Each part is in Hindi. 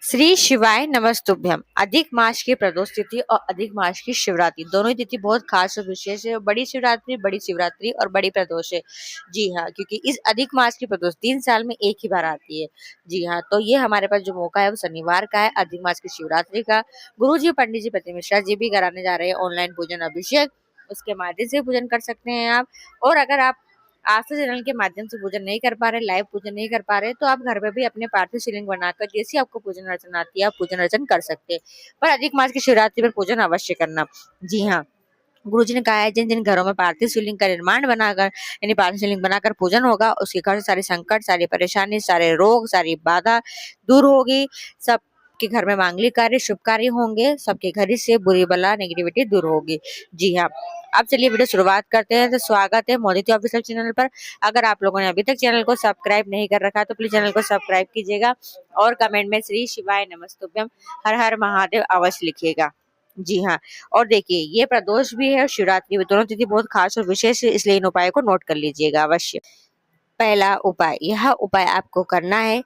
श्री शिवाय नमस्तुभ्यम। अधिक मास की प्रदोष तिथि और अधिक मास की शिवरात्रि दोनों ही तिथि बहुत खास और विशेष है। बड़ी शिवरात्रि और बड़ी प्रदोष है। जी हाँ, क्योंकि इस अधिक मास की प्रदोष 3 साल में एक ही बार आती है। जी हाँ, तो ये हमारे पास जो मौका है वो शनिवार का है, अधिक मास की शिवरात्रि का। गुरु जी, पंडित जी, पति मिश्रा जी भी कराने जा रहे हैं ऑनलाइन पूजन अभिषेक। उसके माध्यम से पूजन कर सकते हैं आप। और अगर आप आस्था चैनल के माध्यम से पूजन नहीं कर पा रहे, लाइव पूजन नहीं कर पा रहे, तो आप घर पे भी अपने पार्थिव शिवलिंग बनाकर जैसी आपको पूजन अर्चना आती है आप पूजन अर्चन कर सकते हैं। पर अधिक मास की शिवरात्रि पर पूजन अवश्य करना। जी हाँ, गुरु जी ने कहा है जिन जिन घरों में पार्थिव शिवलिंग का निर्माण बनाकर यानी पार्थिव शिवलिंग बनाकर पूजन होगा, उसके घर से सारे संकट, सारी परेशानी, सारे रोग, सारी बाधा दूर होगी। सबके घर में मांगलिक कार्य, शुभ कार्य होंगे। सबके घर से बुरी बला नेगेटिविटी दूर होगी। जी हाँ, अब चलिए वीडियो शुरुआत करते हैं। तो स्वागत है मोदिती ऑफिशियल चैनल पर। अगर आप लोगों ने अभी तक चैनल को सब्सक्राइब नहीं कर रखा तो प्लीज चैनल को सब्सक्राइब कीजिएगा और कमेंट में श्री शिवाय नमस्तुभ्यम हर हर महादेव अवश्य लिखिएगा। जी हाँ, और देखिए ये प्रदोष भी है और शिवरात्रि भी, दोनों तिथि बहुत खास और विशेष है, इसलिए इन उपायों को नोट कर लीजिएगा अवश्य। पहला उपाय, यह उपाय आपको करना है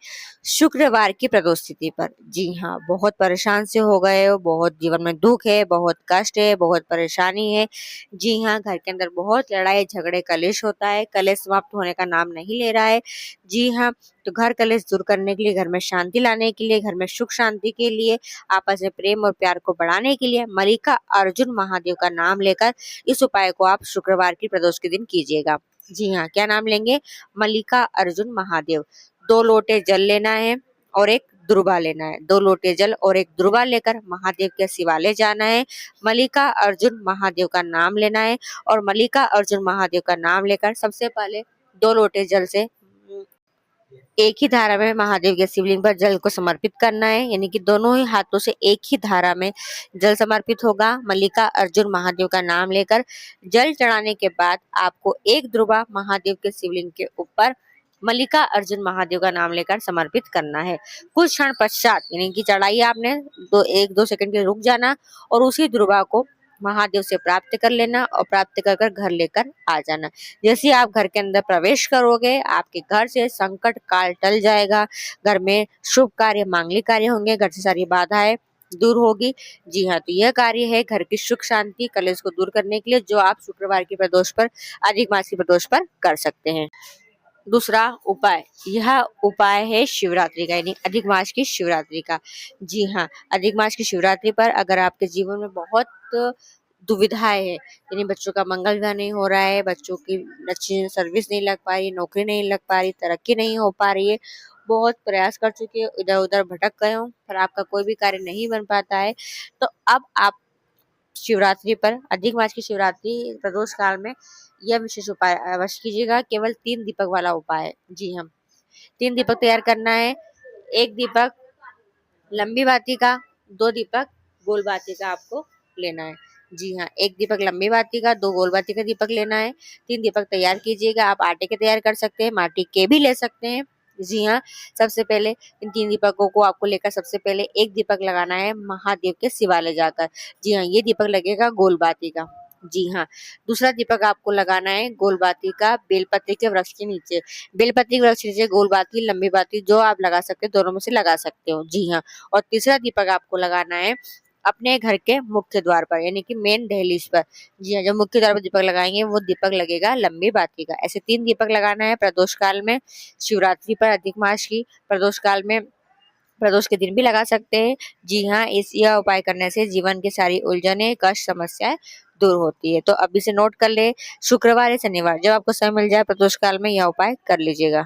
शुक्रवार की प्रदोष तिथि पर। जी हाँ, बहुत परेशान से हो गए हो, बहुत जीवन में दुख है, बहुत कष्ट है, बहुत परेशानी है। जी हाँ, घर के अंदर बहुत लड़ाई झगड़े कलेश होता है, कलेश समाप्त होने का नाम नहीं ले रहा है। जी हाँ, तो घर कलेश दूर करने के लिए, घर में शांति लाने के लिए, घर में सुख शांति के लिए, आपस में प्रेम और प्यार को बढ़ाने के लिए मल्लिका अर्जुन महादेव का नाम लेकर इस उपाय को आप शुक्रवार की प्रदोष के दिन कीजिएगा। जी हाँ, क्या नाम लेंगे? मल्लिका अर्जुन महादेव। 2 लोटे जल लेना है और एक दुर्वा लेना है। 2 लोटे जल और एक दुर्वा लेकर महादेव के शिवालय जाना है। मल्लिका अर्जुन महादेव का नाम लेना है और मल्लिका अर्जुन महादेव का नाम लेकर सबसे पहले 2 लोटे जल से एक ही धारा में महादेव के शिवलिंग पर जल को समर्पित करना है, यानी कि दोनों ही हाथों से एक ही धारा में जल समर्पित होगा। मल्लिका अर्जुन महादेव का नाम लेकर जल चढ़ाने के बाद आपको एक ध्रुवा महादेव के शिवलिंग के ऊपर मल्लिका अर्जुन महादेव का नाम लेकर समर्पित करना है। कुछ क्षण पश्चात यानी कि चढ़ाई आपने 1-2 सेकंड के लिए रुक जाना और उसी ध्रुवा को महादेव से प्राप्त कर लेना और प्राप्त कर कर घर लेकर आ जाना। जैसे आप घर के अंदर प्रवेश करोगे, आपके घर से संकट काल टल जाएगा, घर में शुभ कार्य, मांगलिक कार्य होंगे, घर से सारी बाधाएं दूर होगी। जी हाँ, तो यह कार्य है घर की सुख शांति कलेश को दूर करने के लिए, जो आप शुक्रवार की प्रदोष पर, अधिक मास की प्रदोष पर कर सकते हैं। दूसरा उपाय, यह उपाय है शिवरात्रि का, यानी अधिक मास की शिवरात्रि का। जी हाँ, अधिक मास की शिवरात्रि पर अगर आपके जीवन में बहुत दुविधाएं है, यानी बच्चों का मंगल विवाह नहीं हो रहा है, बच्चों की अच्छी सर्विस नहीं लग पा रही, नौकरी नहीं लग पा रही, तरक्की नहीं हो पा रही है, बहुत प्रयास कर चुके हो, इधर उधर भटक गए हो, पर आपका कोई भी कार्य नहीं बन पाता है, तो अब आप शिवरात्रि पर, अधिक मास की शिवरात्रि प्रदोष काल में यह विशेष उपाय अवश्य कीजिएगा। केवल 3 दीपक वाला उपाय है। जी हाँ, 3 दीपक तैयार करना है। 1 दीपक लंबी बाती का, 2 दीपक गोल बाती का आपको लेना है। जी हाँ, 1 दीपक लंबी बाती का, 2 गोल बाती का दीपक लेना है। 3 दीपक तैयार कीजिएगा। आप आटे के तैयार कर सकते हैं, माटी के भी ले सकते हैं। जी हाँ, सबसे पहले इन 3 दीपकों को आपको लेकर सबसे पहले एक दीपक लगाना है महादेव के शिवालय जाकर। जी हाँ, ये दीपक लगेगा गोल बाती का। जी हाँ, दूसरा दीपक आपको लगाना है गोल बाती का बेलपत्री के वृक्ष के नीचे। बेलपत्री के वृक्ष के नीचे गोल बाती, लंबी बाती जो आप लगा सकते हो, दोनों में से लगा सकते हो। जी हाँ, और तीसरा दीपक आपको लगाना है अपने घर के मुख्य द्वार पर, यानी कि मेन दहलीज पर। जी हाँ, जब मुख्य द्वार पर दीपक लगाएंगे वो दीपक लगेगा लंबी बाती का। ऐसे 3 दीपक लगाना है प्रदोष काल में, शिवरात्रि पर, अधिक मास की प्रदोष काल में, प्रदोष के दिन भी लगा सकते हैं। जी हाँ, यह उपाय करने से जीवन की सारी उलझने, कष्ट, समस्याएं दूर होती है। तो अभी से नोट कर ले, शुक्रवार या शनिवार जब आपको समय मिल जाए प्रदोष काल में यह उपाय कर लीजिएगा।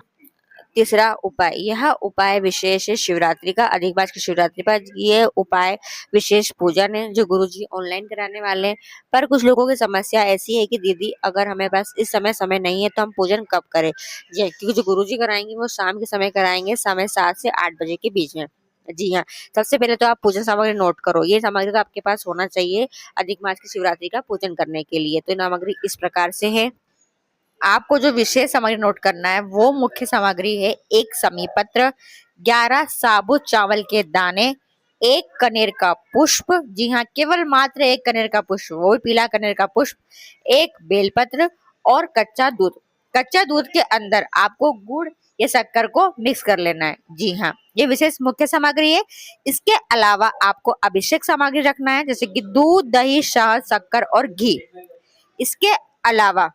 तीसरा उपाय, यह उपाय विशेष है शिवरात्रि का, अधिक मास की शिवरात्रि पर यह उपाय विशेष पूजन है जो गुरुजी ऑनलाइन कराने वाले हैं। पर कुछ लोगों की समस्या ऐसी है कि दीदी अगर हमें पास इस समय नहीं है तो हम पूजन कब करें? जी, क्योंकि जो गुरुजी कराएंगे वो शाम के समय कराएंगे, समय 7 से 8 बजे के बीच में। जी हाँ, सबसे पहले तो आप पूजन सामग्री नोट करो। ये सामग्री तो आपके पास होना चाहिए अधिक मास की शिवरात्रि का पूजन करने के लिए। तो सामग्री इस प्रकार से है। आपको जो विशेष सामग्री नोट करना है वो मुख्य सामग्री है: 1 समीपत्र, 11 साबुत चावल के दाने, 1 कनेर का पुष्प। जी हाँ, केवल मात्र 1 कनेर का पुष्प, वो भी पीला कनेर का पुष्प, 1 बेलपत्र और कच्चा दूध। कच्चा दूध के अंदर आपको गुड़ ये शक्कर को मिक्स कर लेना है। जी हाँ, ये विशेष मुख्य सामग्री है। इसके अलावा आपको अभिषेक सामग्री रखना है, जैसे कि दूध, दही, शहद, शक्कर और घी। इसके अलावा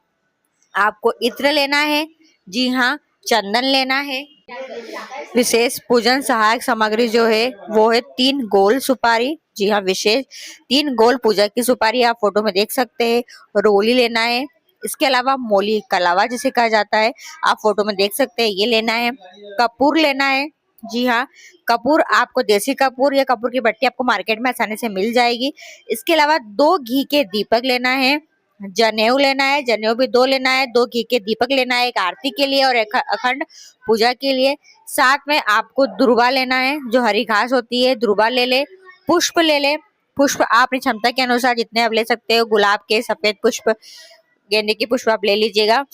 आपको इत्र लेना है। जी हाँ, चंदन लेना है। विशेष पूजन सहायक सामग्री जो है वो है 3 गोल सुपारी। जी हाँ, विशेष 3 गोल पूजा की सुपारी आप फोटो में देख सकते हैं। रोली लेना है। इसके अलावा मोली कलावा जिसे कहा जाता है, आप फोटो में देख सकते हैं, ये लेना है। कपूर लेना है। जी हाँ, कपूर आपको देसी कपूर या कपूर की भट्टी आपको मार्केट में आसानी से मिल जाएगी। इसके अलावा 2 घी के दीपक लेना है। जनेऊ लेना है, जनेऊ भी 2 लेना है। 2 घी के दीपक लेना है, एक आरती के लिए और एक अखंड पूजा के लिए। साथ में आपको दुर्वा लेना है, जो हरी घास होती है, दुर्वा ले ले। पुष्प ले ले। पुष्प आप अपनी क्षमता के अनुसार जितने आप ले सकते हो, गुलाब के, सफेद पुष्प, गेंदे के पुष्प आप ले लीजिएगा।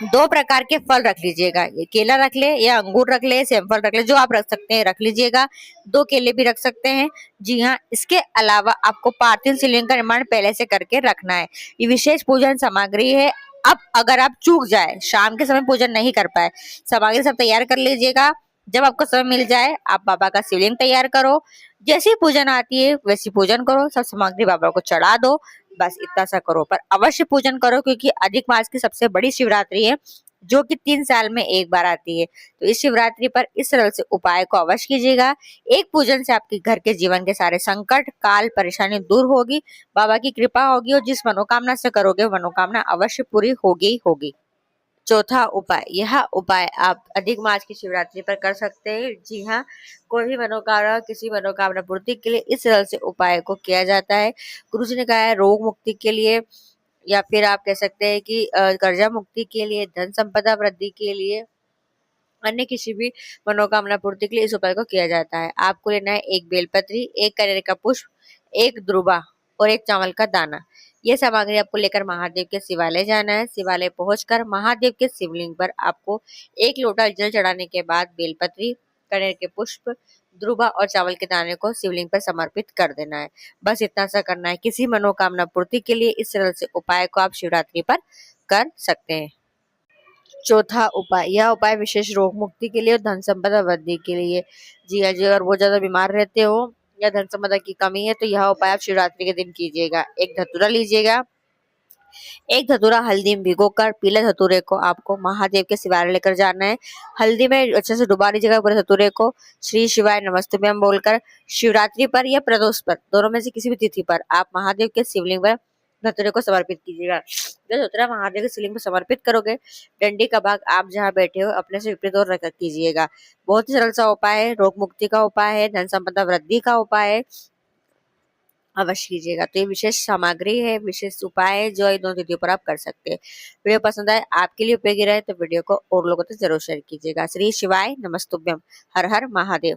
2 प्रकार के फल रख लीजिएगा, ये केला रख ले या अंगूर रख ले, सेमफल रख ले, जो आप रख सकते हैं रख लीजिएगा। 2 केले भी रख सकते हैं। जी हाँ, इसके अलावा आपको पार्थिव शिवलिंग का निर्माण पहले से करके रखना है। ये विशेष पूजन सामग्री है। अब अगर आप चूक जाए, शाम के समय पूजन नहीं कर पाए, सामग्री सब तैयार कर लीजिएगा। जब आपको समय मिल जाए, आप बाबा का शिवलिंग तैयार करो। जैसी पूजन आती है वैसी पूजन करो, सब सामग्री बाबा को चढ़ा दो, बस इतना सा करो। पर अवश्य पूजन करो, क्योंकि अधिक मास की सबसे बड़ी शिवरात्रि है, जो कि 3 साल में एक बार आती है। तो इस शिवरात्रि पर इस सरल से उपाय को अवश्य कीजिएगा। एक पूजन से आपके घर के जीवन के सारे संकट, काल, परेशानी दूर होगी, बाबा की कृपा होगी, और जिस मनोकामना से करोगे मनोकामना अवश्य पूरी होगी ही होगी। चौथा उपाय, यह उपाय आप अधिक मास की शिवरात्रि पर कर सकते हैं। जी हाँ, कोई भी मनोकामना, किसी मनोकामना पूर्ति के लिए इस तरह से उपाय को किया जाता है। गुरुजी ने कहा है रोग मुक्ति के लिए, या फिर आप कह सकते हैं कि कर्जा मुक्ति के लिए, धन संपदा वृद्धि के लिए, अन्य किसी भी मनोकामना पूर्ति के लिए इस उपाय को किया जाता है। आपको लेना है 1 बेलपत्री, 1 कनेर का पुष्प, 1 दुर्वा और 1 चावल का दाना। ये सामग्री आपको लेकर महादेव के शिवालय जाना है। शिवालय पहुंचकर महादेव के शिवलिंग पर आपको 1 लोटा जल चढ़ाने के बाद बेलपत्री, कनेर के पुष्प, दुर्वा और चावल के दाने को शिवलिंग पर समर्पित कर देना है। बस इतना सा करना है। किसी मनोकामना पूर्ति के लिए इस तरह से उपाय को आप शिवरात्रि पर कर सकते हैं। चौथा उपाय, यह उपाय विशेष रोग मुक्ति के लिए और धन संपदा वृद्धि के लिए। जी हाँ, जी अगर बहुत ज्यादा बीमार रहते हो या धन संपदा की कमी है, तो यह उपाय आप शिवरात्रि के दिन कीजिएगा। 1 धतूरा लीजिएगा। 1 धतूरा हल्दी में भिगोकर, पीले धतूरे को आपको महादेव के शिवालय लेकर जाना है। हल्दी में अच्छे से डुबा लीजिएगा पूरे धतूरे को। श्री शिवाय नमस्तुभ्यम बोलकर शिवरात्रि पर या प्रदोष पर, दोनों में से किसी भी तिथि पर आप महादेव के शिवलिंग पर धतूरे को समर्पित कीजिएगा। जब धतूरा महादेव के शिवलिंग पर समर्पित करोगे, डंडी का भाग आप जहाँ बैठे हो अपने से विपरीत ओर रख कीजिएगा। बहुत ही सरल सा उपाय है, रोग मुक्ति का उपाय है, धन संपदा वृद्धि का उपाय है, अवश्य कीजिएगा। तो ये विशेष सामग्री है, विशेष उपाय है, जो इन दोनों तिथियों पर आप कर सकते हैं। वीडियो पसंद आए, आपके लिए उपयोगी रहे, तो वीडियो को और लोगों तक जरूर शेयर कीजिएगा। श्री शिवाय नमस्तुभ्यम। हर हर महादेव।